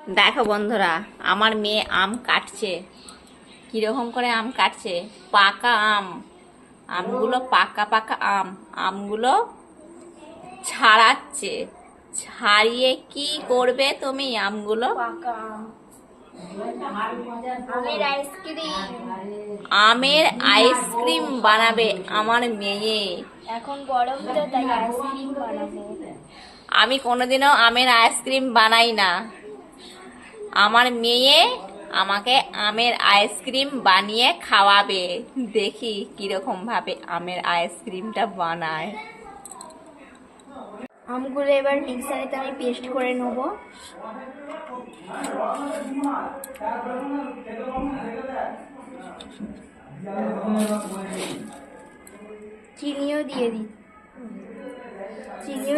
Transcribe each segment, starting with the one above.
দেখো বন্ধুরা, আমার মেয়ে আম কাটছে। কিরকম করে আম কাটছে? পাকা আম, আমগুলো পাকা পাকা আম, আমগুলো ছাড়াচ্ছে। ছাড়িয়ে কি করবে তুমি আমগুলো? পাকা আম, আমের আইসক্রিম। আমের আইসক্রিম বানাবে আমার মেয়ে। এখন গরম তো, তাই আইসক্রিম বানাবো। আমি কোনোদিনও আমের আইসক্রিম বানাই না। আমার মেয়ে আমাকে আমের আইসক্রিম বানিয়ে খাওয়াবে। দেখি কিরকম ভাবে আমের আইসক্রিমটা বানায়। আমগুলো এবার মিক্সারেতে আমি পেস্ট করে নেব। চিনিও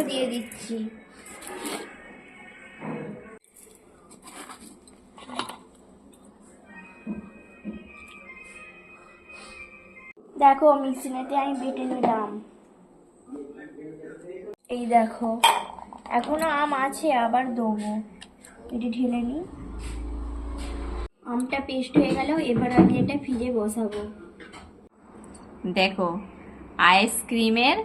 দিয়ে দিচ্ছি। দেখো মিক্সিতে আমি বেটে নিলাম। এই দেখো, এখনো আম আছে, আবার দেবো। এটি ঢেলে নিই। আমটা পেস্ট হয়ে গেল, এবার আমি এটা ফ্রিজে বসাবো। দেখো, আইসক্রিমের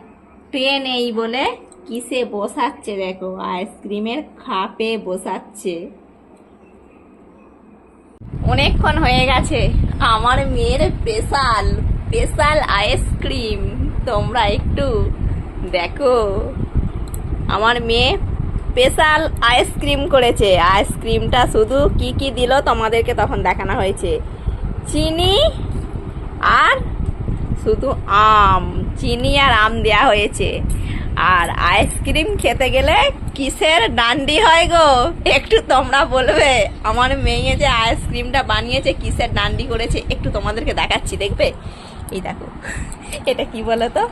ট্রে নেই বলে কিসে বসাচ্ছে। দেখো, আইসক্রিমের কাপে বসাচ্ছে। অনেকক্ষণ হয়ে গেছে। আমার মেয়ের স্পেশাল স্পেশাল আইসক্রিম তোমরা একটু দেখো। আমার মেয়ে স্পেশাল আইসক্রিম করেছে। আইসক্রিমটা শুধু কি কি দিল তোমাদেরকে তখন দেখানো হয়েছে। চিনি আর শুধু আম, চিনি আর আম দেয়া হয়েছে। আর আইসক্রিম খেতে গেলে কিসের ডান্ডি হয় গো? একটু তোমরা বলবে। আমার মেয়ে যে আইসক্রিমটা বানিয়েছে কিসের ডান্ডি করেছে একটু তোমাদেরকে দেখাচ্ছি, দেখবে। এই দেখো, এটা কি বলো তো?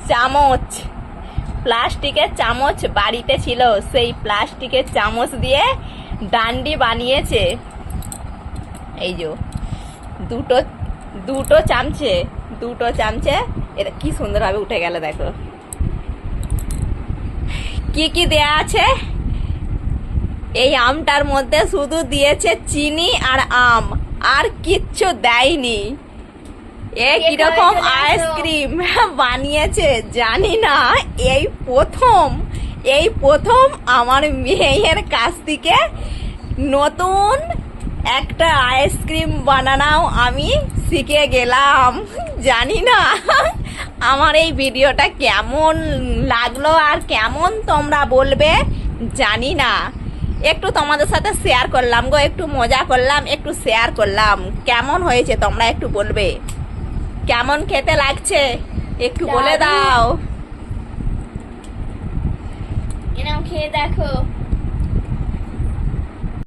চামচ, প্লাস্টিকের চামচ বাড়িতে ছিল, সেই প্লাস্টিকের চামচ দিয়ে ডান্ডি বানিয়েছে। এই যে দুটো চামচে এটা কি সুন্দরভাবে উঠে গেল। দেখো কি কি দেয়া আছে এই আমটার মধ্যে। শুধু দিয়েছে চিনি আর আম, আর কিচ্ছু দেয়নি। এ কিরকম আইসক্রিম বানিয়েছে জানি না। এই প্রথম আমার মেয়ের কাছ থেকে নতুন একটা আইসক্রিম বানানো আমি শিখে গেলাম। জানি না আমার এই ভিডিওটা কেমন লাগলো আর কেমন তোমরা বলবে জানি না। একটু তোমাদের সাথে শেয়ার করলাম গো, একটু মজা করলাম, একটু শেয়ার করলাম। কেমন হয়েছে তোমরা একটু বলবে। কেমন খেতে লাগছে একটু বলে দাও। এনাও খেয়ে দেখো।